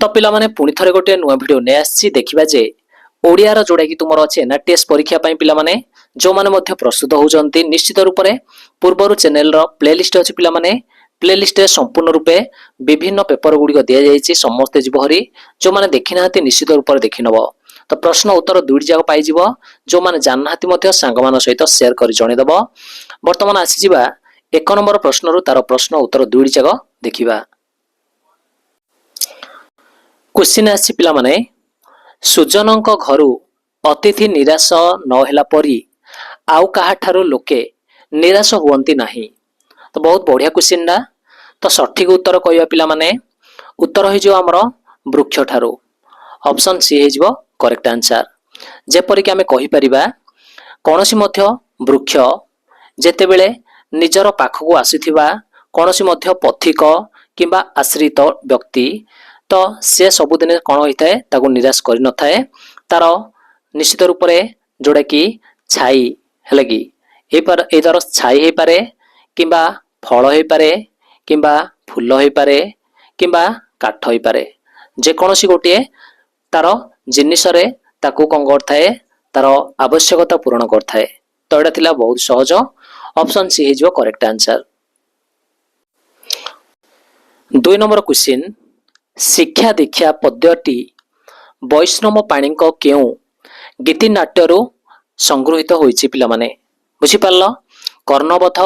तो पिला माने पुणी थरे गोटे नुआ वीडियो ने आसी देखिबा जे ओडिया रो जोडा कि तुमर अछि एनआरटीएस परीक्षा पई पिला माने जो माने मध्य प्रस्तुत होउजंती निश्चित रूप रे पूर्वरु चैनल रो प्लेलिस्ट अछि पिला माने प्लेलिस्ट रे संपूर्ण रूपे विभिन्न पेपर गुडी को दिया जायछि समस्त जीवहरी जो माने देखिनाहाती निश्चित रूप रे देखिनबो तो प्रश्न उत्तर दुईटी जाक पाई जिवो जो माने जाननाहाती मध्य सांग मान सहित शेयर करि जणे देबो। वर्तमान आसी जिबा एक नंबर प्रश्न रु तार प्रश्न उत्तर दुईटी जाक देखिबा। क्वेश्चन आसी पिला माने सुजनक घरु अतिथि निराश न होला परी आउ काहा ठारो लोके निराश हुवंती नाही। तो बहुत बढ़िया क्वेश्चन ना। तो सठिक उत्तर कहया पिला माने उत्तर होई जो हमरो वृक्ष ठारो ऑप्शन सी हे जिवो करेक्ट आंसर। जेपरि कि हमें कहि परिबा कोनोसी मध्य वृक्ष जेतेबेले निजर पाखकु आसीथिबा कोनोसी मध्य पथिक किंबा आश्रित व्यक्ति तो से सबुदिने कौन होता है ताको निराश कर न थाए तार निश्चित रूप से जोड़ा कि छाई है कि एदार छाई हो पारे किंबा फल हो पारे किंबा फूल हो पारे किंबा काठ हो पारे जेकोसी गोटे तार जिनिस रे ताको कौन करथाए तार आवश्यकता पूरण करथाए। तो एटा थिला बहुत सहज ऑप्शन सी हे जो करेक्ट आंसर। 2 नंबर क्वेश्चन शिक्षा दीक्षा पद्यटी वैष्णव पाणी केउ गीति नाट्यरू संगृहित होइछि पिला माने बुझी पारल। कर्णवध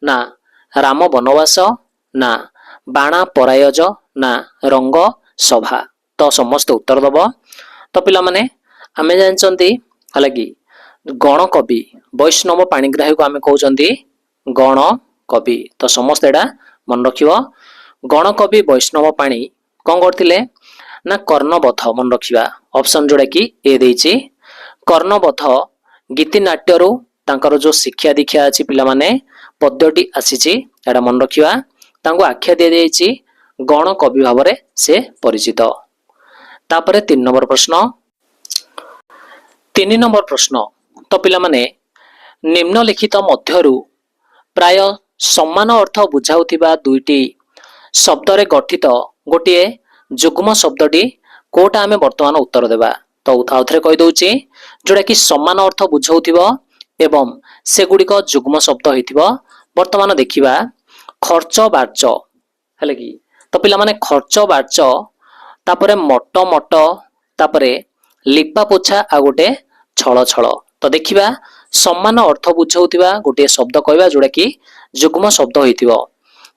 ना राम वनवास ना बाणा परायज ना रंग सभा। तो समस्त उत्तर दब। तो पिला माने आमे जानचंती हालाकि गण कवि वैष्णव पाणिग्राही को आमे कहउचंती गण कवि। तो समस्त एडा मन रखिबो गण कवि वैष्णव पाणी कौन करथिले ना कर्णवध मन रखिबा ऑप्शन जोड़ा कि ए देछि कर्णवध गीति नाट्यरू तांकर जो शिक्षा दीक्षा अछि पिला माने पद्यटी आसीछि एडा मन रखिबा तांको आख्या दे देछि गण कवि भाबरे से परिचित। तापरे 3 नंबर प्रश्न 3 नंबर प्रश्न तो पिला माने निम्नलिखित मध्यरू प्राय समान अर्थ बुझाउथिबा दुईटी शब्द रे गठित गोटे जुग्म शब्दटी कोटा आमे वर्तमान उत्तर देबा। तो आउथरे कहि दउची जोडा कि समान अर्थ बुझाउथिबो एवं से गुडी को जुग्म शब्द होइथिबो। वर्तमान देखिबा खर्च बार्च हेले कि तो पिला माने खर्च बार्च तापरे मट मट तापरे लिपा पोछा आ गोटे छळ छळ। तो देखिबा समान अर्थ बुझाउथिबा गोटे शब्द कहबा जोडा कि जुग्म शब्द होइथिबो।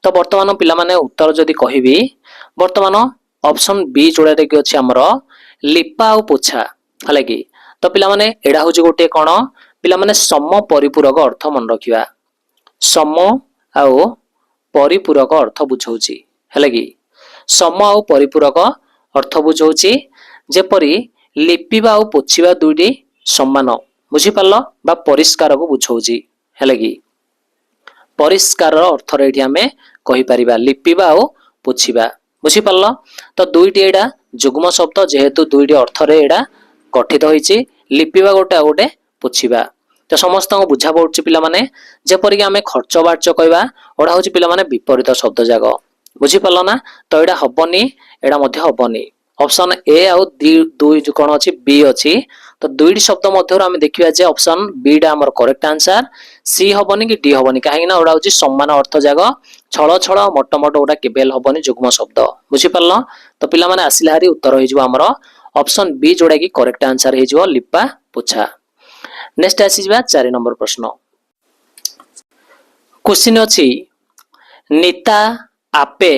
तो वर्तमान पिला माने उत्तर जदि कहिबी वर्तमान ऑप्शन बी जोड़ा रे कि अछि हमरो लिपा आ पोछा हला कि। तो पिला माने एडा होची गोटे कोन पिला माने सम परिपूरक अर्थ मन रखिबा सम आ परिपूरक अर्थ बुझौची हला कि सम आ परिपूरक अर्थ बुझौची जेपरि लिपिबा आ पोछिबा दुइटी समान बुझी पारलो बा परिष्कार को बुझौची हला कि परिष्कार अर्थ रे एठी हमें कहि परिबा लिपिबा आ पोछिबा बुझी पारल। तो दुईटी एडा जुग्म शब्द जेहेतु दुईटी अर्थ रे एडा गठित होइछि लिपिबा गोटे गोटे पोछिबा। तो समस्त को बुझा पड़छि पिला माने जेपरि कि हमें खर्च बार्च कहबा ओडा होछि पिला माने विपरीत शब्द जाग बुझी पारल ना। तो एडा हबनी एडा मध्ये हबनी ऑप्शन ए आ दुई जो कोन अछि बी अछि। तो दुईटी शब्द मध्यरु हमें देखिबा जे ऑप्शन बी डा हमर करेक्ट आंसर सी हबनी कि डी हबनी काहे ना ओडा होछि समान अर्थ जाग छळ छळ मट मट ओडा केबेल हबनी जुग्म शब्द बुझी पारल। तो पिला माने आसिला हारी उत्तर होई जिवो हमर ऑप्शन बी जोडा कि करेक्ट आंसर हे जिवो लिपा पोछा। नेक्स्ट आसी जिबा 4 नंबर प्रश्न क्वेश्चन अछि नीता आपे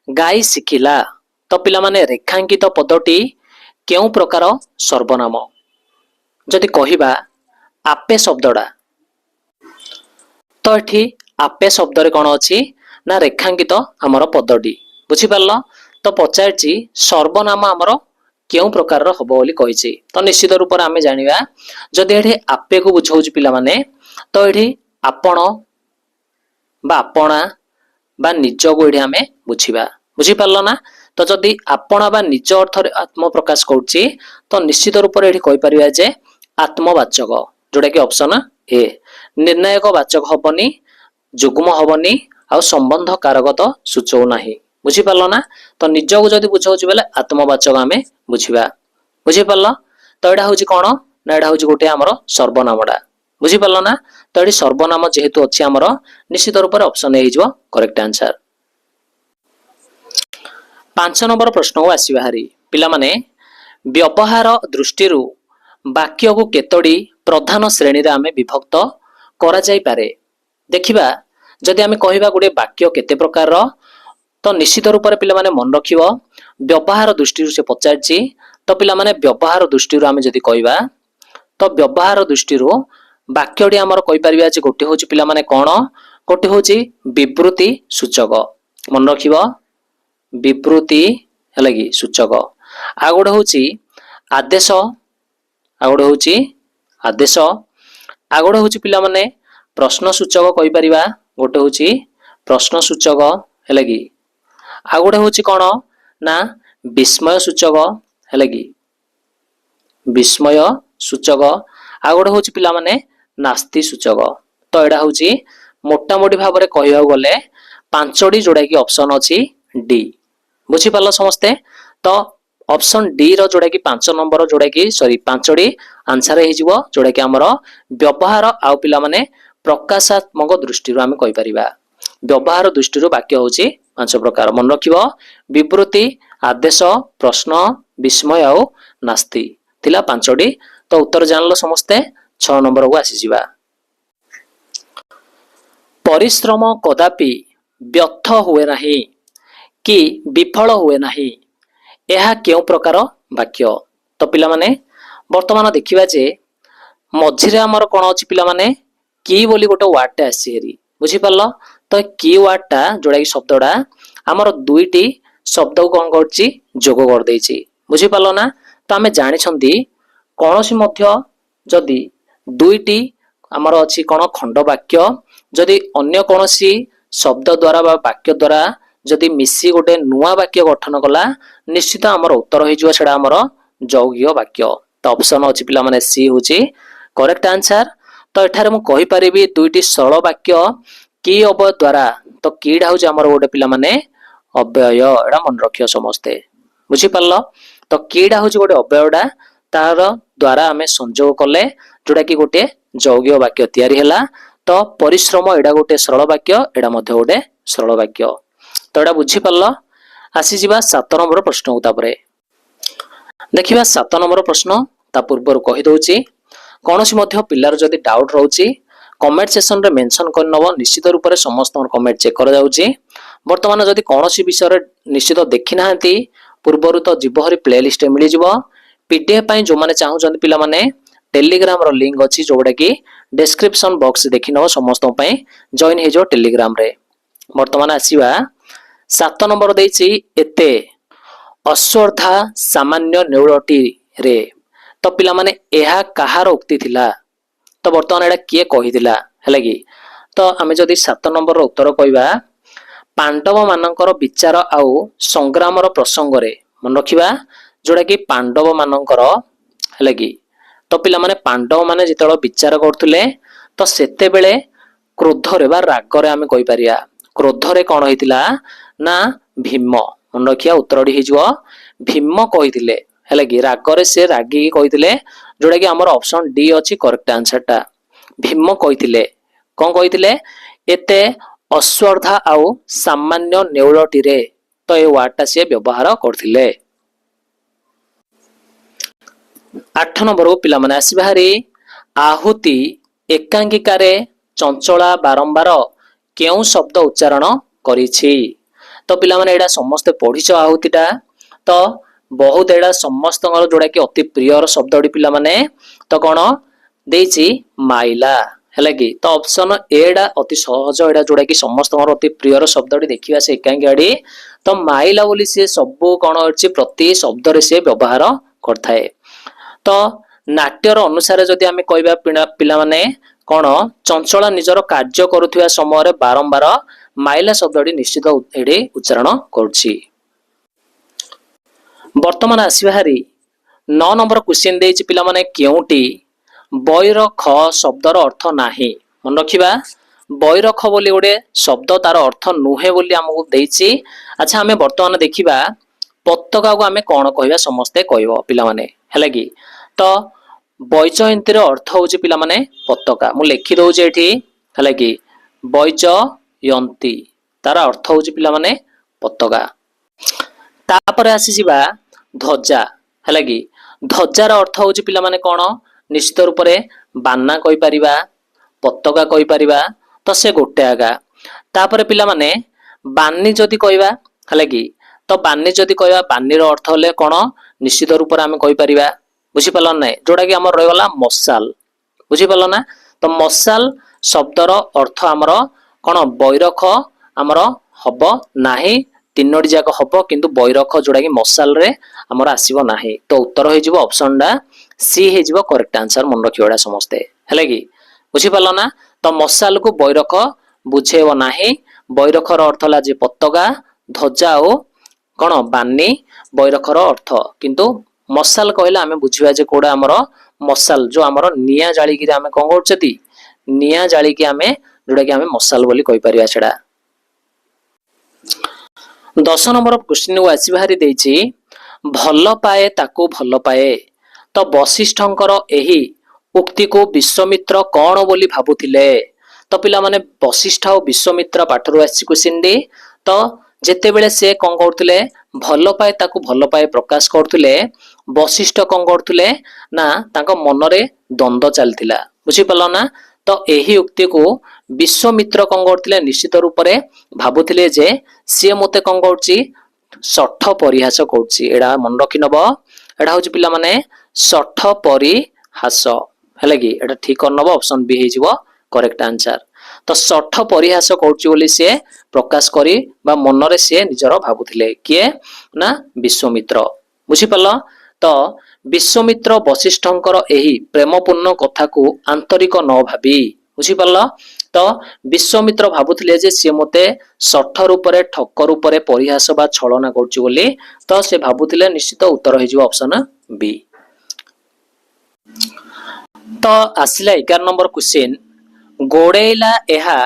गाई सिखिला। तो पिला माने रेखांकित पदटी केउ प्रकार सर्वनाम जदि कहिबा आपे शब्दडा तो एठी आपे शब्द रे कोन अछि ना रेखांकित हमर पदटी बुझी पारल। तो पचारछि सर्वनाम हमर केउ प्रकार रो हबो बोली कहिछि। तो निश्चित रूप रे आमे जानिबा जदि एठी आपे को बुझौछि पिला माने तो एठी आपण बा आपणा बा निज को एठी आमे बुझिबा बुझी पारल ना। तो जदि आपणा बा निज अर्थ रे आत्म प्रकाश करछि तो निश्चित रूप रे एठी कहि परिबा जे आत्मवाचक जोडा कि ऑप्शन ए निर्णायक वाचक हबनी जुग्म हबनी आ संबंध कारक तो सूचौ नाही बुझी पारल ना तो निज को जदि बुझाउछि बेले आत्मवाचक आमे बुझिबा बुझी पारल तो एडा होछि कोन ना एडा होछि गोटे हमर सर्वनामडा बुझी पारल ना तो एडी सर्वनाम जेहेतु अछि हमर निश्चित रूप से ऑप्शन ए हिजो करेक्ट आंसर 5 नंबर प्रश्न को आसी बाहरी पिला माने व्यवहार दृष्टि वाक्य को केतोडी प्रधान श्रेणी रे आमे विभक्त करा जाई पारे देखिबा जदि आमे कहिबा गोटे वाक्य केते प्रकार रो तो निश्चित रूप से पिला माने मन रखिबो व्यवहार दृष्टि से पचारछि तो पिला माने व्यवहार दृष्टि आमे जदि कहिबा तो व्यवहार दृष्टि वाक्यटी आमर कहि परिबा जे गोटे होछि पिला माने कोन गोटे होछि विवृत्ति सूचक मन रखिबो विवृत्ति हलगी सूचक आ गोटे होछि आदेश आ गोटे होछि आदेश आ गोटे होछि पिला माने प्रश्न सूचक कहि परिबा गोटे होछि प्रश्न सूचक हलगी आ गोटे होछि कोन ना विस्मय सूचक हलगी विस्मय सूचक आ गोटे होछि पिला माने नास्ति सूचक तो एडा होछि मोटा मोटी भाव रे कहिया गले पांचडी जोडा की ऑप्शन अछि डी बुझी पालो समस्ते तो ऑप्शन डी रो जोडा की 5 नंबर जोडा की सॉरी पांचडी आंसर हे जिवो जोडा की हमर व्यवहार आ पिला माने प्रकाशात्मक दृष्टि रो हम कहि परिबा व्यवहार दृष्टि रो वाक्य होछि 5 प्रकार मन रखिबो विवृत्ति आदेश प्रश्न विस्मय आ नास्ति थिला पांचडी तो उत्तर जानलो समस्ते 6 नंबर को आसी जिबा परिश्रम कदापि व्यर्थ हुए नाही कि विफल हुए नाही यह केउ प्रकार वाक्य तो पिला माने वर्तमान देखिबा जे मझिरे हमर कोन अछि पिला माने की बोली गोटे वर्ड आसी हेरी बुझी पारलो तो की वर्डटा जोडा की शब्दडा हमर दुईटी शब्द को कोन करछि जोग कर देछि बुझी पारलो ना तो हमें जानि छंती कोनोसी मध्य जदि दुईटी हमर अछि कोन खंड वाक्य जदि अन्य कोनोसी शब्द द्वारा बा वाक्य द्वारा जदि मिसी गोटे नुआ वाक्य गठन कला निश्चित हमर उत्तर होई जिवो छडा हमर यौगिक वाक्य तो ऑप्शन अछि पिला माने सी होछि करेक्ट आंसर तो एठारे मु कहि परिबी दुईटी सरल वाक्य की अवय द्वारा तो कीडा होछि हमर गोटे पिला माने अव्यय एडा मन रखियो समस्ते बुझी पारलो तो कीडा होछि गोटे अव्ययडा तार द्वारा हमें संयोग कले जोडा की गोटे यौगिक वाक्य तयारी हैला तो परिश्रम एडा गोटे सरल वाक्य एडा मध्य गोटे सरल वाक्य तो एडा बुझी पारलो आसी जिबा 7 नंबर प्रश्न उतापरे देखिबा 7 नंबर प्रश्न ता पूर्व कहि दउची कोनोसी मध्य पिल्लार जदि डाउट रहउची कमेंट सेक्शन रे मेंशन कर नबो निश्चित रूप रे समस्त कमेंट चेक कर जाउची वर्तमान जदि कोनोसी विषय रे निश्चित देखि नाहंती पूर्वरु तो जीवहरी प्लेलिस्ट मिली जिवो पीडीएफ पई जो माने चाहू जंत पिला माने टेलीग्राम रो लिंक अछि जोडा की डिस्क्रिप्शन बॉक्स देखि नबो समस्त पई जॉइन हे जो टेलीग्राम रे वर्तमान आसीबा 7 नंबर देछि एते अश्रद्धा सामान्य नेउळटी रे तो पिला माने एहा कहार उक्ति थिला तो वर्तमान एडा किए कहिदिला हैला की तो आमे जदि 7 नंबर रो उत्तर कहिबा पांडव मानकर विचार आउ संग्राम रो प्रसंग रे मन रखिबा जोडा की पांडव मानकर हैला की तो पिला माने पांडव माने जितलो विचार करथुले तो सेते बेले क्रोध रे बा राग रे आमे कहि परिया क्रोध रे कोन होइतिला ना भीम मन रखिया उत्तरडी हे जिवो भीम कहिथिले हैला की राग रे से रागी कहिथिले जोडा की हमर ऑप्शन डी अछि करेक्ट आंसर टा भीम कहिथिले कोन कहिथिले एते अश्रद्धा आउ सामान्य नेउळटी रे तो ए वर्डटा से व्यवहार करथिले 8 नंबर को पिला माने आसी बाहरी आहुति एकांकिकारे चंचला बारंबार केउ शब्द उच्चारण करिछि तो पिला माने एडा समस्त पढिछ आहुतिटा तो बहुत एडा समस्त जोडा की अति प्रिय शब्दडी पिला माने तो कोन देछि माइला हैला की तो ऑप्शन एडा अति सहज एडा जोडा की समस्त अति प्रिय शब्दडी देखिबा से एकांकी तो माइला बोली से सब कोन अछि प्रति शब्द रे से व्यवहार करथाए तो नाट्यर अनुसार जदि आमे कहबा पिला माने कोन चंचला निजर कार्य करुथिया समय रे बारंबार माइला शब्दडी निश्चित एडे उच्चारण करछि वर्तमान आसीबाहारी 9 नंबर क्वेश्चन देछि पिला माने केउटी बयर ख शब्दर अर्थ नाही मन रखिबा ବୈରଖ ବୋଲି ଗୋଟେ ଶବ୍ଦ ତାର ଅର୍ଥ ନୁହେଁ ବୋଲି ଆମକୁ ଦେଇଛି। ଆଚ୍ଛା ଆମେ ବର୍ତ୍ତମାନ ଦେଖିବା ପତାକାକୁ ଆମେ କଣ କହିବା ସମସ୍ତେ କହିବ ପିଲାମାନେ ହେଲା କି। ତ ବୈଜୟନ୍ତୀର ଅର୍ଥ ହଉଛି ପିଲାମାନେ ପତାକା। ମୁଁ ଲେଖି ଦଉଛି ଏଠି ହେଲା କି ବୈଜୟନ୍ତୀ ତାର ଅର୍ଥ ହଉଛି ପିଲାମାନେ ପତାକା। ତାପରେ ଆସିଯିବା ଧ୍ୱଜା ହେଲା କି। ଧ୍ୱଜାର ଅର୍ଥ ହଉଛି ପିଲାମାନେ କଣ? ନିଶ୍ଚିତ ରୂପରେ ବାନା କହିପାରିବା, ପତାକା କହିପାରିବା, ତ ସେ ଗୋଟେ ଆଗା। ତାପରେ ପିଲାମାନେ ବାନି ଯଦି କହିବା ହେଲା କି, ତ ବାନି ଯଦି କହିବା ବାନିର ଅର୍ଥ ହେଲେ କଣ? ନିଶ୍ଚିତ ରୂପରେ ଆମେ କହିପାରିବା, ବୁଝିପାରିଲ ନାହିଁ, ଯୋଉଟା କି ଆମର ରହିଗଲା ମଶାଲ। ବୁଝିପାରିଲ ନା? ତ ମଶାଲ ଶବ୍ଦର ଅର୍ଥ ଆମର କଣ? ବୈରଖ ଆମର ହବ ନାହିଁ, ତିନୋଟି ଯାକ ହବ କିନ୍ତୁ ବୈରଖ ଯୋଉଟା କି ମଶାଲରେ ଆମର ଆସିବ ନାହିଁ। ତ ଉତ୍ତର ହେଇଯିବ ଅପସନ ଟା ସି ହେଇଯିବ କରେକ୍ଟ ଆନ୍ସର। ମନେ ରଖିବ ଏଟା ସମସ୍ତେ ହେଲା କି। ବୁଝିପାରିଲ ନା? ତ ମଶାଲକୁ ବୈରଖ ବୁଝେଇବ ନାହିଁ। ବୈରଖର ଅର୍ଥ ହେଲା ଯେ ପତାକା, ଧ୍ୱଜା ଆଉ କଣ ବାନି ବୈରଖର ଅର୍ଥ। କିନ୍ତୁ ମଶାଲ କହିଲେ ଆମେ ବୁଝିବା ଯେ କୋଉଟା ଆମର ମଶାଲ, ଯୋଉ ଆମର ନିଆଁ ଜାଳିକି ଆମେ କଣ କରୁଛନ୍ତି? ନିଆଁ ଜାଳିକି ଆମେ ଯୋଉଟା କି ଆମେ ମଶାଲ ବୋଲି କହିପାରିବା ସେଟା। 10 ନମ୍ବର କ୍ୱେଶ୍ଚିନ୍ କୁ ଆସିବା ହାରି ଦେଇଛି ଭଲ ପାଏ ତାକୁ ଭଲ ପାଏ। ତ ବଶିଷ୍ଠଙ୍କର ଏହି ଉକ୍ତିକୁ ବିଶ୍ୱାମିତ୍ର କଣ ବୋଲି ଭାବୁଥିଲେ? ତ ପିଲାମାନେ ବଶିଷ୍ଠ ଆଉ ବିଶ୍ୱାମିତ୍ର ପାଠରୁ ଆସିଛି କ୍ୱେଶ୍ଚିନ୍ ଟି। ତ ଯେତେବେଳେ ସେ କଣ କରୁଥିଲେ? ଭଲ ପାଏ ତାକୁ ଭଲ ପାଏ ପ୍ରକାଶ କରୁଥିଲେ, ବଶିଷ୍ଠ କଣ କରୁଥିଲେ? ନା ତାଙ୍କ ମନରେ ଦ୍ୱନ୍ଦ୍ୱ ଚାଲିଥିଲା। ବୁଝିପାରିଲ ନା? ତ ଏହି ଉକ୍ତିକୁ ବିଶ୍ୱାମିତ୍ର କଣ କରୁଥିଲେ? ନିଶ୍ଚିତ ରୂପରେ ଭାବୁଥିଲେ ଯେ ସିଏ ମତେ କଣ କରୁଛି? ଷଠ ପରିହାସ କରୁଛି। ଏଇଟା ମନେ ରଖି ନବ, ଏଇଟା ହଉଛି ପିଲାମାନେ ଷଠ ପରିହାସ ହେଲା କି। ଏଇଟା ଠିକ କରିନବ, ଅପସନ ବି ହେଇଯିବ କରେକ୍ଟ ଆନ୍ସର। ତ ଷଠ ପରିହାସ କରୁଛି ବୋଲି ସିଏ ପ୍ରକାଶ କରି ବା ମନରେ ସିଏ ନିଜର ଭାବୁଥିଲେ। କିଏ? ନା ବିଶ୍ୱାମିତ୍ର। ବୁଝିପାରିଲ? ତ ବିଶ୍ୱାମିତ୍ର ବଶିଷ୍ଠଙ୍କର ଏହି ପ୍ରେମପୂର୍ଣ୍ଣ କଥାକୁ ଆନ୍ତରିକ ନ ଭାବି, ବୁଝିପାରିଲ? ତ ବିଶ୍ୱାମିତ୍ର ଭାବୁଥିଲେ ଯେ ସିଏ ମତେ ଷଠ ରୂପରେ ଠକ ରୂପରେ ପରିହାସ ବା ଛଳନା କରୁଛି ବୋଲି। ତ ସେ ଭାବୁଥିଲେ, ନିଶ୍ଚିତ ଉତ୍ତର ହେଇଯିବ ଅପସନ ବି। ତ ଆସିଲା 11 ନମ୍ବର କ୍ୱେଶ୍ଚିନ୍, ଗୋଡେଇଲା ଏହା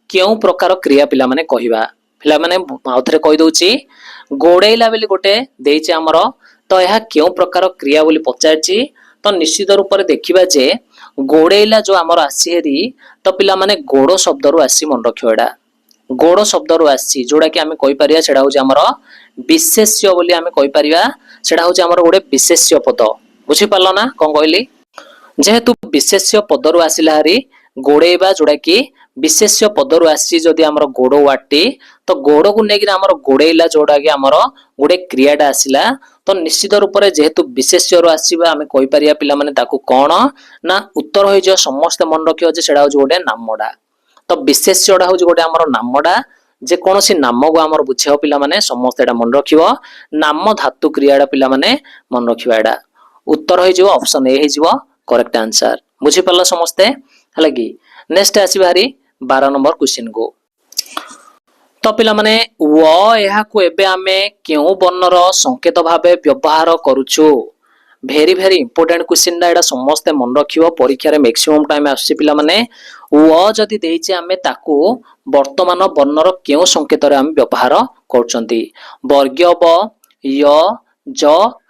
କେଉଁ ପ୍ରକାର କ୍ରିୟା ପିଲାମାନେ କହିବା? ପିଲାମାନେ ଆଉଥରେ କହିଦଉଛି, ଗୋଡେଇଲା ବୋଲି ଗୋଟେ ଦେଇଛି ଆମର, ତ ଏହା କେଉଁ ପ୍ରକାର କ୍ରିୟା ବୋଲି ପଚାରିଛି। ତ ନିଶ୍ଚିତ ରୂପରେ ଦେଖିବା ଯେ ଗୋଡେଇଲା ଯୋଉ ଆମର ଆସି ହେରି, ତ ପିଲାମାନେ ଗୋଡ ଶବ୍ଦରୁ ଆସି ମନେ ରଖିବ। ଏଟା ଗୋଡ ଶବ୍ଦରୁ ଆସିଛି, ଯୋଉଟା କି ଆମେ କହିପାରିବା ସେଟା ହଉଛି ଆମର ବିଶେଷ୍ୟ ବୋଲି ଆମେ କହିପାରିବା। ସେଟା ହଉଛି ଆମର ଗୋଟେ ବିଶେଷ୍ୟ ପଦ। ବୁଝିପାରିଲ ନା କଣ କହିଲି? ଯେହେତୁ ବିଶେଷ୍ୟ ପଦରୁ ଆସିଲା ହାରି ଗୋଡେଇବା, ଯୋଉଟା କି ବିଶେଷ୍ୟ ପଦରୁ ଆସିଛି ଯଦି ଆମର ଗୋଡ ୱାର୍ଡଟି, ତ ଗୋଡକୁ ନେଇକି ଆମର ଗୋଡେଇଲା ଯୋଉଟା କି ଆମର ଗୋଟେ କ୍ରିୟାଟା ଆସିଲା। ତ ନିଶ୍ଚିତ ରୂପରେ ଯେହେତୁ ବିଶେଷ୍ୟରୁ ଆସିବା ଆମେ କହିପାରିବା ପିଲାମାନେ ତାକୁ କଣ? ନା ଉତ୍ତର ହେଇଯିବ ସମସ୍ତେ ମନେ ରଖିବ ଯେ ସେଟା ହଉଛି ଗୋଟେ ନାମଟା। ତ ବିଶେଷ୍ୟଟା ହଉଛି ଗୋଟେ ଆମର ନାମଟା। ଯେକୌଣସି ନାମକୁ ଆମର ବୁଝେଇବ ପିଲାମାନେ ସମସ୍ତେ ଏଟା ମନେ ରଖିବ। ନାମ ଧାତୁ କ୍ରିୟାଟା ପିଲାମାନେ ମନେ ରଖିବା। ଏଟା ଉତ୍ତର ହେଇଯିବ ଅପସନ ଏ ହେଇଯିବ କରେକ୍ଟ ଆନ୍ସର। ବୁଝିପାରିଲ ସମସ୍ତେ ହେଲା କି। ନେକ୍ସଟ ଆସିବା ହାରି 12 ନମ୍ବର କ୍ୱେଶ୍ଚିନ୍ କୁ। ତ ପିଲାମାନେ ଏହାକୁ ଏବେ ଆମେ କେଉଁ ବର୍ଣ୍ଣର ସଂକେତ ଭାବେ ବ୍ୟବହାର କରୁଛୁ? ଭେରି ଭେରି ଇମ୍ପୋର୍ଟାଣ୍ଟ କ୍ୱେଶ୍ଚିନ୍ ଟା, ଏଟା ସମସ୍ତେ ମନେ ରଖିବ। ପରୀକ୍ଷାରେ ମ୍ୟାକ୍ସିମମ୍ ଟାଇମ ଆସୁଛି ପିଲାମାନେ। ଯଦି ଦେଇଛି ଆମେ ତାକୁ ବର୍ତ୍ତମାନ ବର୍ଣ୍ଣର କେଉଁ ସଂକେତରେ ଆମେ ବ୍ୟବହାର କରୁଛନ୍ତି? ବର୍ଗୀୟ ବ, ୟ, ଜ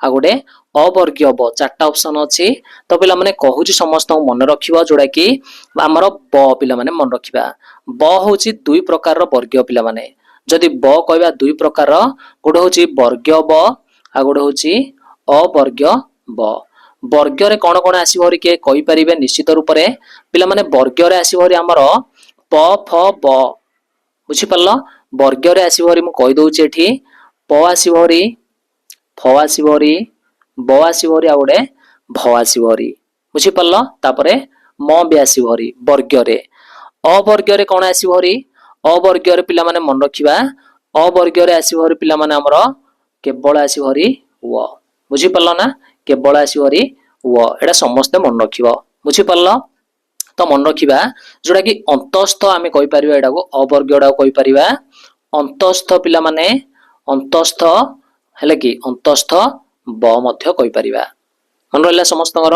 ଆଉ ଗୋଟେ ଅବର୍ଗୀୟ ବ, ଚାରିଟା ଅପସନ ଅଛି। ତ ପିଲାମାନେ କହୁଛି ସମସ୍ତଙ୍କୁ ମନେ ରଖିବ, ଯୋଉଟା କି ଆମର ବ ପିଲାମାନେ ମନେ ରଖିବା। ବ ହଉଛି ଦୁଇ ପ୍ରକାରର ବର୍ଗୀୟ ପିଲାମାନେ। ଯଦି ବ କହିବା ଦୁଇ ପ୍ରକାରର, ଗୋଟେ ହଉଛି ବର୍ଗୀୟ ବ ଆଉ ଗୋଟେ ହଉଛି ଅବର୍ଗୀୟ ବ। ବର୍ଗରେ କଣ କଣ ଆସିବ କିଏ କହିପାରିବେ? ନିଶ୍ଚିତ ରୂପରେ ପିଲାମାନେ ବର୍ଗରେ ଆସିବ ଆମର ପ, ଫ, ବ। ବୁଝିପାରିଲ? ବର୍ଗରେ ଆସିବ ମୁଁ କହିଦଉଛି ଏଠି ପ ଆସିବ, ଫ ଆସିବ, ବ ଆସିବ ଆଉ ଗୋଟେ ଭ ଆସିବ। ବୁଝିପାରିଲ? ତାପରେ ମ ବି ଆସିବ ବର୍ଗରେ। ଅବର୍ଗରେ କଣ ଆସିବ? ଅବର୍ଗରେ ପିଲାମାନେ ମନେ ରଖିବା, ଅବର୍ଗରେ ଆସିବ ପିଲାମାନେ ଆମର କେବଳ ଆସିବ ୱ। ବୁଝିପାରିଲ ନା? କେବଳ ଆସିବ ୱ। ଏଟା ସମସ୍ତେ ମନେ ରଖିବ। ବୁଝିପାରିଲ? ତ ମନେ ରଖିବା, ଯୋଉଟା କି ଅନ୍ତସ୍ଥ ଆମେ କହିପାରିବା, ଏଟାକୁ ଅବର୍ଗଟାକୁ କହିପାରିବା ଅନ୍ତସ୍ଥ ପିଲାମାନେ। ଅନ୍ତସ୍ଥ ହେଲେ କି ଅନ୍ତସ୍ଥ ବ ମଧ୍ୟ କହିପାରିବା। ମନେ ରହିଲା ସମସ୍ତଙ୍କର?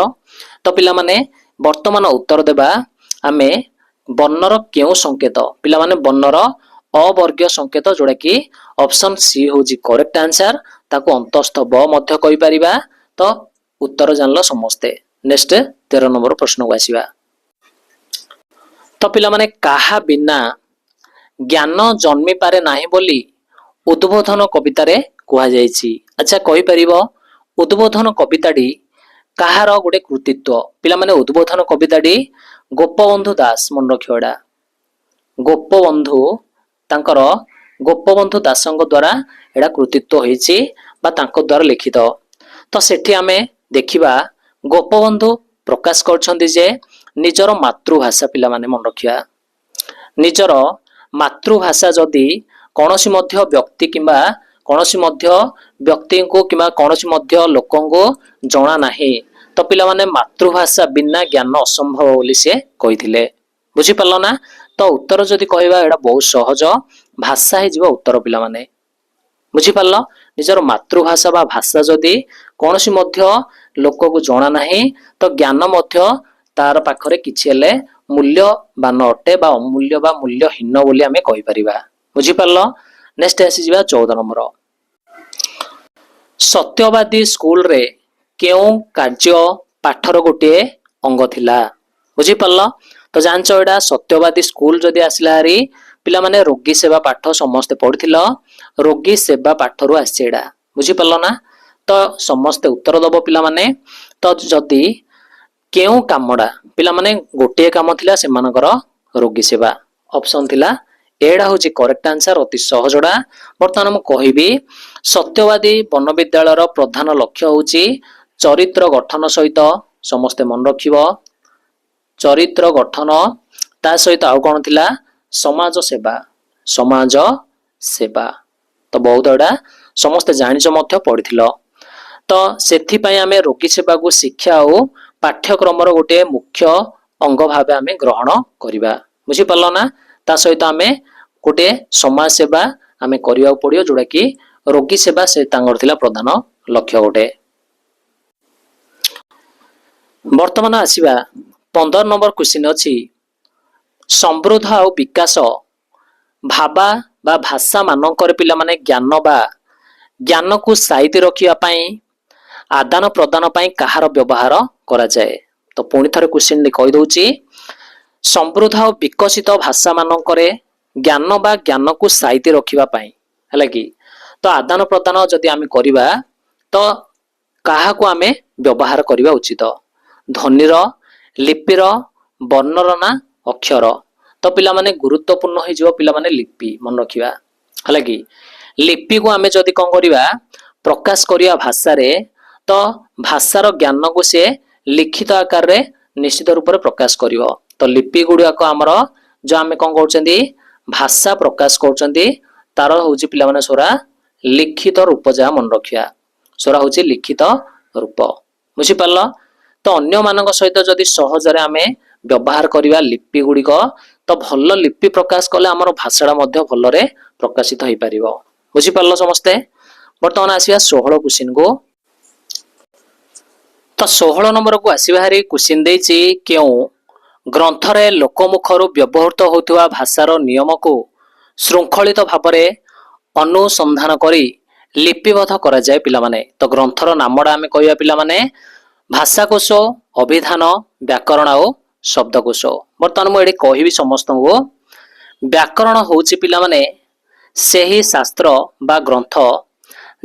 ତ ପିଲାମାନେ ବର୍ତ୍ତମାନ ଉତ୍ତର ଦେବା ଆମେ ବର୍ଣ୍ଣର କେଉଁ ସଂକେତ ପିଲା ମାନେ ବର୍ଣ୍ଣର ଅବର୍ଗୀୟ ସଂକେତ जोड़ा कि ऑप्शन सी होची करेक्ट आंसर ताको अंतस्थ ब मध्य कहि परिबा तो उत्तर जानलो समस्ते। नेक्स्ट 13 नंबर प्रश्न को आसीबा तो पिला माने काहा बिना ज्ञान जन्मी पारे नाही बोली उद्बोधन कविता रे कुहा जायछि। अच्छा कहि परिबो उद्बोधन कविताडी काहार गोटे कृतित्व पिला माने उद्बोधन कविताडी गोपबंधु दास मन रखियोडा गोपबंधु तांकर गोपबंधु दासंग द्वारा एडा कृतित्व होईछि बा तांको द्वारा लिखित। तो सेठी आमे देखिबा गोपबंधु प्रकाश करछन्ती जे निजर मातृभाषा पिला माने मन रखिया निजर मातृभाषा जदि कौनसी मध्य व्यक्ति किंबा कौनसी मध्य व्यक्ति को किंबा कौनसी मध्य लोकों को जना नाही तो पिला माने मातृभाषा बिना ज्ञान असंभव बोली से कहिथिले। बुझी पारलो ना। तो उत्तर जदि कहबा एडा बहुत सहज भाषा हे जीवा उत्तर पिला माने बुझी पारलो निजर मातृभाषा बा भाषा जदि कौनसी मध्य लोक को जना नाही तो ज्ञान मध्य तार पाखरे किछि हेले मूल्यवान अटे बा अमूल्य बा मूल्यहीन बोली आमे कहि परिबा। बुझी पारलो। नेक्स्ट आसी जिबा 14 नंबर सत्यवादी स्कूल रे केउ कार्य पाठर गोटे अंग थिला। बुझी पारलो। तो जानचो एडा सत्यवादी स्कूल जदि आसिला हारी पिला माने रोगी सेवा पाठ समस्त पढ़िथिलो रोगी सेवा पाठरु आसी एडा। बुझी पारलो ना। तो समस्त उत्तर दबो पिला माने तो जदि केउ कामडा पिला माने गोटे काम थिला सेमानकर रोगी सेवा ऑप्शन थिला एडा होची करेक्ट आंसर अति सहजडा। वर्तमान हम कहिबी सत्यवादी वन विद्यालयर प्रधान लक्ष्य होची चरित्र गठन सहित समस्त मन रखिबो चरित्र गठन ता सहित आउ कोन थिला समाज सेवा तो बहुत एडा समस्त जानिछ मध्य पढ़िथिलो। तो सेथि पय आमे रोगी सेवा को शिक्षा और पाठ्यक्रम गोटे मुख्य अंग भाव आमे ग्रहण करिबा। बुझी पारलो ना। ता सहित आमे गोटे समाज सेवा आमे करिया पड़ियो जोड़ा कि रोगी सेवा से तांगर थिला प्रधान लक्ष्य गोटे। वर्तमान आसीबा 15 नंबर क्वेश्चन अछि समृद्ध और विकास भाबा बा भाषा मानकर पिला माने ज्ञान को साइति रखिया पई आदान प्रदान पई कहार व्यवहार करा जाए। तो पुणी थरे क्वेश्चन ने कहि दउची समृद्ध और विकसित भाषा मानकरे ज्ञान बा ज्ञान को साइति रखिबा पई हला कि तो आदान प्रदान जदि आमे करिबा तो काहा को आमे व्यवहार करिबा उचित ध्वनिर लिपिर वर्णर ना अक्षर। तो पिला माने गुरुत्वपूर्ण हो जिवो पिला माने लिपि मन रखिबा हला कि लिपि को आमे जदि कोन करिबा प्रकाश करिया भाषा रे तो भाषार ज्ञान को से लिखित आकार रे निश्चित रूप से प्रकाश करिवो। तो लिपि गुडिया को हमर जो आमे कोन करचंदी भाषा प्रकाश करचंदी तार होची पिला माने सोरा लिखित रूप जा मन रखिया सोरा होची लिखित रूप। बुझी पारलो। तो अन्य मानक सहित जदि सहज रे आमे व्यवहार करिवा लिपि गुडिक तो भल लिपि प्रकाश कले हमर भाषाडा मध्य भल रे प्रकाशित होई परिवो। बुझी पारलो समस्ते। वर्तमान आसीबा 16 क्वेश्चन को। तो 16 नंबर को आसीबा हारी क्वेश्चन देछि केउ ग्रंथ रे लोकमुखरु व्यवहृत होतुवा भाषार नियम को श्रृंखलित भाव रे अनुसंधान करी लिपिबद्ध करा जाय पिला माने। तो ग्रंथर नामडा आमे कहिया पिला माने भाषाकोश अभिधान व्याकरण और शब्दकोश। वर्तमान मु एडी कहिबी समस्त को व्याकरण होची पिला माने सेही शास्त्र बा ग्रंथ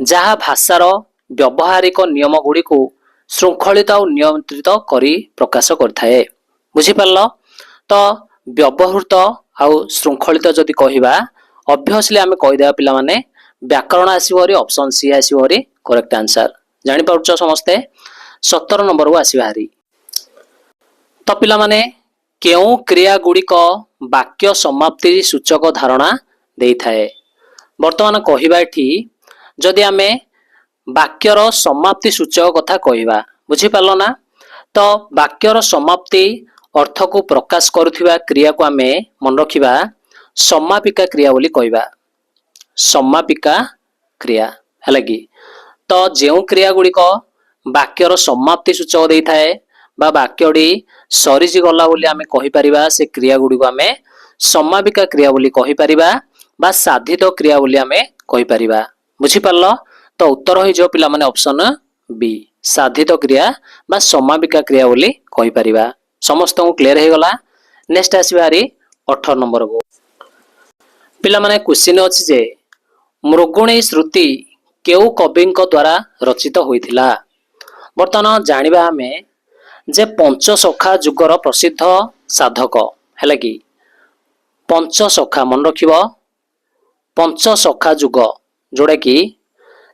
जहा भाषार व्यवहारिक नियम गुडी को श्रृंखलित और नियंत्रित करी प्रकाश करथाए। बुझी पारलो। तो व्यवहृत और श्रृंखलित जदि कहिबा ऑब्वियसली आमे कहि देबा पिला माने व्याकरण आसीबोरी ऑप्शन सी आसीबोरी करेक्ट आंसर जानि पाउछ समस्ते। 17 नंबर को आसीबा हारी तो पिला माने केउ क्रिया गुडिक वाक्य समाप्ति सूचक धारणा देई थाए। वर्तमान कहिबा एठी जदि आमे वाक्यर समाप्ति सूचक कथा कहिबा बुझी पारलो ना। तो वाक्यर समाप्ति अर्थ को प्रकाश करुथिबा क्रिया को आमे मन रखिबा समापिका क्रिया बोली कहिबा समापिका क्रिया हला कि। तो जेउ क्रिया गुडिक वाक्यर समाप्ति सूचक देई थाए बा वाक्यटी सरीजी गला बोली आमे कहि परिबा से क्रिया गुडी को आमे समापिका क्रिया बोली कहि परिबा बा साधित क्रिया बोली आमे कहि परिबा। बुझी पारलो? तो उत्तर होई जो पिला माने ऑप्शन बी साधित क्रिया बा समापिका क्रिया बोली कहि परिबा। समस्त को क्लियर हे गला। नेक्स्ट आसीबारी 18 नंबर को पिला माने क्वेश्चन अछि जे मृगुणी श्रुति केउ कविंक द्वारा रचित होइथिला। वर्तमान जानिबा हमें जे पंचसखा जुगर प्रसिद्ध साधक हैला कि पंचसखा मन रखिबो पंचसखा जुग जोड़ा कि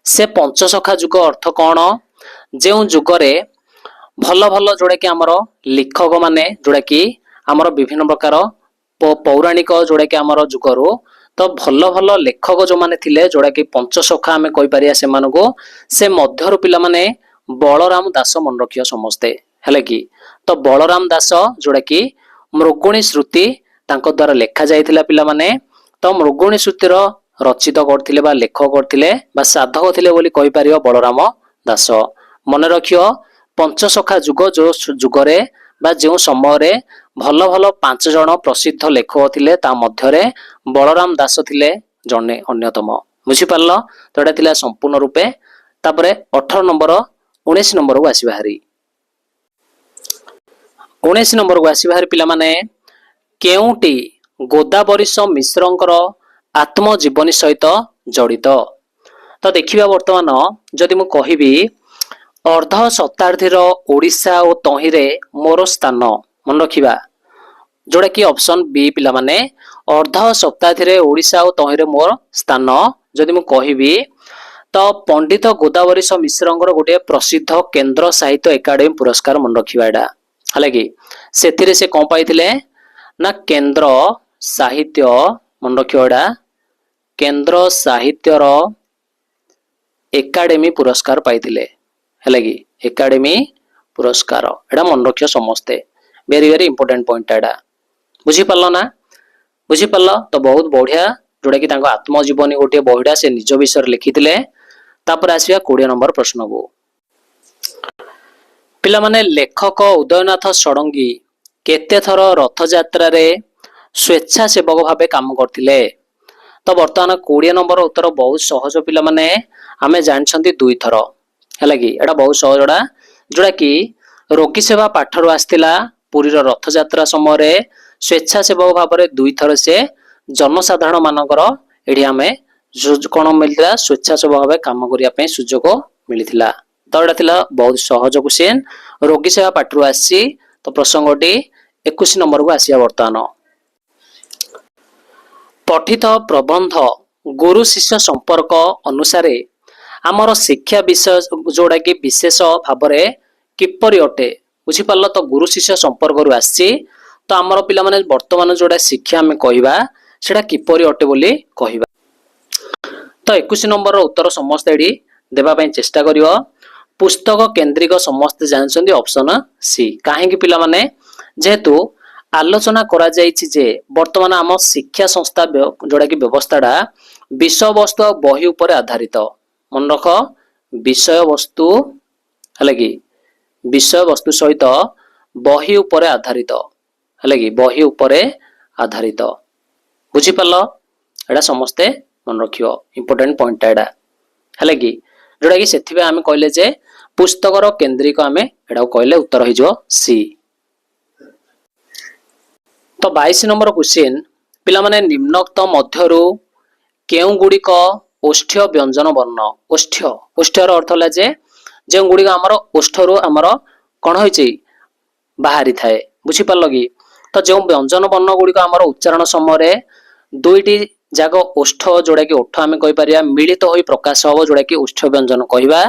से पंचसखा जुग अर्थ कौन जो जुगरे भल भल जोड़ा कि आमर लेखक माने जोड़ा कि आमर विभिन्न प्रकार पौराणिक जोड़ा कि आमर जुगरु तो भल भल लेखक जो माने थिले जोड़ा कि पंचसखा आमे कहि परिया से मानको से मध्यरु पिला माने बलराम दास मन रखियो समस्ते हैला कि तो बलराम दास जोड़ा कि मृगुणी श्रुति तांको द्वारा लेखा जाइथिला पिला माने तो मृगुणी श्रुतिर रचित करथिले बा लेखक करथिले बा साधक थिले बोली कहि परियो बलराम दास। मन रखियो पंचसखा जुग जो जुगरे बा जो समय रे भल भल 5 जण प्रसिद्ध लेखक थिले ता मध्यरे बलराम दास थिले जने अन्यतम। बुझी पारलो? तो एटा थिला संपूर्ण रूपे। तापरे 18 नंबर 19 नंबर को आसी बाहरी 19 नंबर को आसी बाहरी पिला माने केउटी गोदावरीश मिश्रंकर आत्मजीवनी सहित जड़ित। तो देखिबा वर्तमान जदि मु कहिबी अर्ध शताब्दीर ओडिशा और तहिरे मोर स्थान मन रखिबा जोड़ा कि ऑप्शन बी पिला माने अर्ध शताब्दीर ओडिशा और तहिरे मोर स्थान जदि मु कहिबी तो पंडित गोदावरीश मिश्रंकर गोटे प्रसिद्ध केंद्र साहित्य एकाडेमी पुरस्कार मन रखिबा एडा हला कि सेथिरे से कोन पाइथिले ना केंद्र साहित्य मन रखियो एडा केंद्र साहित्यर एकाडेमी पुरस्कार पाइथिले हैला कि एकाडेमी पुरस्कार एडा मन रखियो समस्ते वेरी वेरी इंपोर्टेंट पॉइंट एडा। बुझी पारलो ना? बुझी पारलो? तो बहुत बढ़िया जोड़ा कि तांको आत्मजीवनी गोटे बहिडा से निज विषय लिखिथिले। तापर आसीबा 20 नंबर प्रश्न को पिला माने लेखक उदयनाथ षडंगी केते थर रथ यात्रा रे स्वेच्छासेवक भावे काम करथिले। तो वर्तमान 20 नंबर उत्तर बहुत सहज पिला माने आमे जानछंती 2 थर हैला कि एटा बहुत सहज जोड़ा कि रोगी सेवा पाठर आस्थिला पुरी रथ यात्रा समय रे स्वेच्छासेवक भाव में 2 थर से जनसाधारण मानकर एठी आमे कोन मिलता स्वेच्छासेवक भाव काम करिया पे सुजोग मिलिथिला। तो एटा थिला बहुत सहज क्वेश्चन रोगी सेवा पाठर आसी। तो प्रसंगटी 21 नंबर को आसिया वर्तमान पठित प्रबंध गुरु शिष्य संपर्क अनुसारे आमर शिक्षा विषय जोड़ा कि विशेष भाव में किपरि अटे। बुझी पारलो? तो गुरु शिष्य संपर्क रु आसी। तो आमर पिला माने वर्तमान जोड़ा शिक्षा आमे कहिबा सेटा किपरि अटे बोली कहिबा। तो 21 नंबर उत्तर समस्त एडी देबा पई चेष्टा करियो। पुस्तक केंद्रिक समस्त जानछन्ती ऑप्शन सी काहे कि पिला माने जेहेतु आलोचना करा जायछि जे वर्तमान आम शिक्षा संस्था जोड़ा कि व्यवस्थाटा विषय वस्तु और बही उपरे आधारित। मन रख विषय वस्तु है कि विषय वस्तु सहित बही उपरे आधारित है कि बही उपरे आधारित। बुझी पारलो? एटा समस्ते मन रखियो इंपोर्टेंट पॉइंट एटा है कि जोड़ा कि सेथिबे आमे कहले जे पुस्तकर केंद्रिक आमे एटा कहले उत्तर हो जो सी। तो 22 नंबर क्वेश्चन पिला माने निम्नोक्त मध्यरु केउ गुडिक ओष्ठ्य व्यंजन वर्ण ओष्ठ्य ओष्ठ्यर अर्थ होला जे जे गुडिक हमर ओष्ठरु हमर कोन होइछि बाहरी थाए। बुझी पारलो कि? तो जो व्यंजन वर्ण गुडिक हमर उच्चारण समय रे दुईटी जाग ओष्ठ जोड़ा कि ओठ आमे कहि परिया मिलित होई प्रकाश हो जोड़ा कि ओष्ठ्य व्यंजन कहिबा।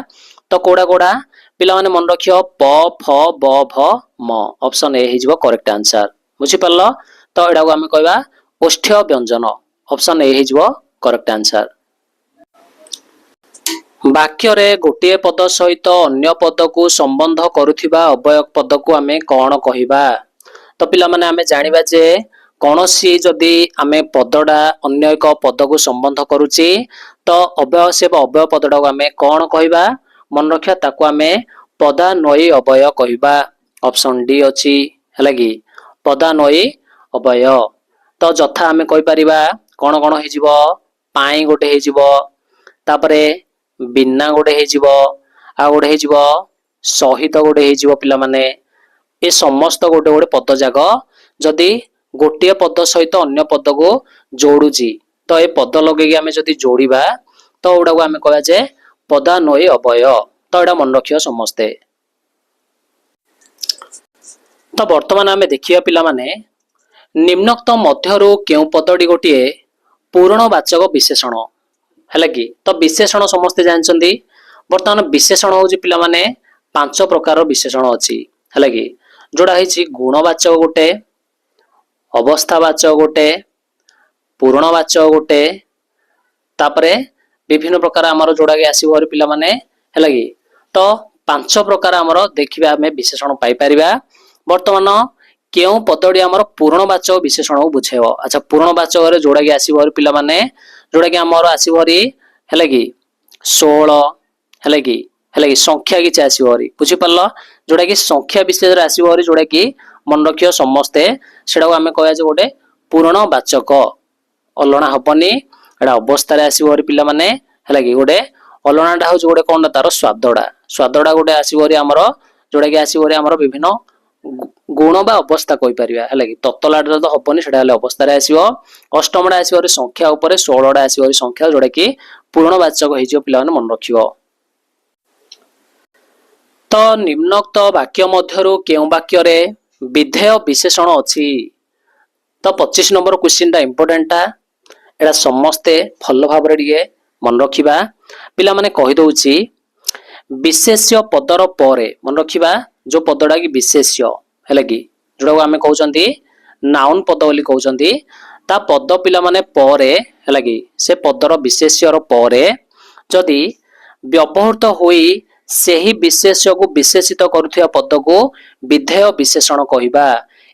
तो कोडा कोडा पिला माने मन रखियो प फ ब भ म ऑप्शन ए हिजबो करेक्ट आंसर। बुझी पारलो? तो एडा को आमे कहबा ओष्ठ्य व्यंजन ऑप्शन ए हिजबो करेक्ट आंसर। वाक्य रे गोटे पद सहित अन्य पद को संबंध करुथिबा अवयव पद को आमे कोन कहिबा। तो पिला माने आमे जानिबा जे कोनोसी जदि आमे पदडा अन्य एक पद को संबंध करूची तो अवयव से अवयव पदडा को आमे कोन कहिबा मन रखिया ताको आमे पदान्वयी अवयव कहिबा। ऑप्शन डी अछि हैला कि पदान्वयी अव्यय। तो जथा आमे कहि परिबा कोन कोन हे जिवो पाई गोटे हे जिवो तापरे बिना गोटे हे जिवो आ गोटे हे जिवो सहित गोटे हे जिवो पिला माने ए समस्त गोटे गोटे पद जाक जदि गोटे पद सहित अन्य पद को जोड़ुची तो ए पद लगे आमे जदि जोड़ीबा तो उडा को आमे कहया जे पदान्वयी अव्यय। तो एटा मन रखियो समस्ते। तो वर्तमान आमे देखिया पिला माने निम्नोक्त मध्यरु केउ पदटी गोटिए पूर्णवाचक विशेषण हैला कि तो विशेषण समस्ते जानचंदी। वर्तमान विशेषण होची पिला माने पांच प्रकार विशेषण अछि हैला कि जोड़ा हिची गुणवाचक गोटे अवस्थावाचक गोटे पूर्णवाचक गोटे तापरे विभिन्न प्रकार आमर जोड़ा के आसीबो पिला माने हैला कि तो पांच प्रकार आमर देखिबा हमें विशेषण पाई परिबा। वर्तमान केउ पदटी आमर पूर्णवाचक विशेषण को बुझेबो। अच्छा पूर्णवाचक रे जोड़ा के आसीबो पिला माने जोड़ा के आमर आसीबो री हैला कि 16 हैला कि संख्या किछ आसीबो री बुझि पल्ला जोड़ा कि संख्या विशेष रे आसीबो री जोड़ा कि मन रखियो समस्ते सेडा को आमे कहया जे गोटे पूर्णवाचक अलणा हबनी एडा अवस्था रे आसीबो री पिला माने हैला कि गोटे अलणाटा हो गोटे कोन तार स्वादडा गोटे आसीबो री आमर जोड़ा कि आसीबो री आमर विभिन्न गुण बा अवस्था कहि परिबा हैला कि ततलाडा तो हबनी सेडा हले अवस्था रे आसीबो। अष्टमडा आसीबो री संख्या ऊपर 16 डा आसीबो री संख्या जोड़ा कि पूर्णवाचक हे जो पिला माने मन रखियो। तो निम्नोक्त वाक्य मध्यरु केउ वाक्य रे विधेय विशेषण अछि। तो 25 नंबर क्वेश्चन टा इंपोर्टेंट टा एडा समस्ते भल भाबरे दिए मन रखिबा। पिला माने कहि दउची विशेष्य पदर परे मन रखिबा जो पदडा कि विशेष्य हैला कि जोडा को आमे कहउचंती नाउन पद बोली कहउचंती ता पद पिला माने परे हैला कि से पदर विशेष्य रो परे जदि व्यवहृत होई सेही विशेष्य को विशेषित करूथिया पद को विधेय विशेषण कहिबा।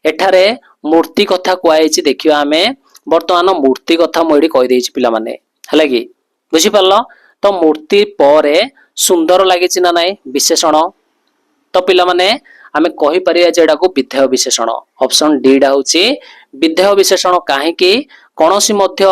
एठारे मूर्ति कथा कुआइछि देखिबा आमे वर्तमान मूर्ति कथा मोइडी कहि देछि पिला माने हैला कि बुझि पल्लो। तो मूर्ति परे सुंदर लागिछि ना नाही विशेषण तो पिला माने आमे कहि परिया जे एडा को विधेय विशेषण। ऑप्शन डी डा होछि विधेय विशेषण काहे कि कोनोसी मध्य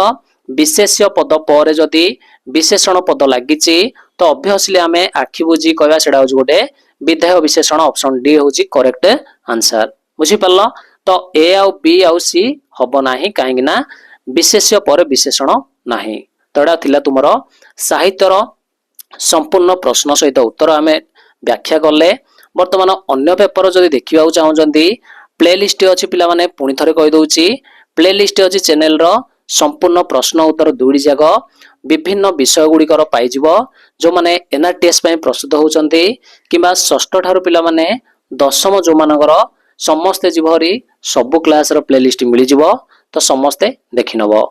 विशेष्य पद परे जदि विशेषण पद लागिछि तो ऑब्वियसली आमे आखि बुझी कहबा सेडा होछि गोटे विधेय विशेषण। ऑप्शन डी होछि करेक्ट आंसर बुझि पल्लो। तो ए आउ बी आउ सी हबो नाही काहे कि ना विशेष्य परे विशेषण नाही। तो एडा थिला तुमरो साहित्यर संपूर्ण प्रश्न सहित उत्तर आमे व्याख्या करले। वर्तमान अन्य पेपर जदि देखिबा चाहउचंती प्ले लिस्ट अछि पिला माने पुनी थरे कहि दउची प्ले लिस्ट अछि चैनल रो संपूर्ण प्रश्न उत्तर दुडी जाक विभिन्न विषय गुडी कर पाई जिवो जो माने एनआरटीएस पय प्रस्तुत होउचंती किबा षष्ठ ठारू पिला माने दशम जो मानकर समस्त जीवहरी सब क्लास रो प्ले लिस्ट मिली जिवो तो समस्ते देखि नबो।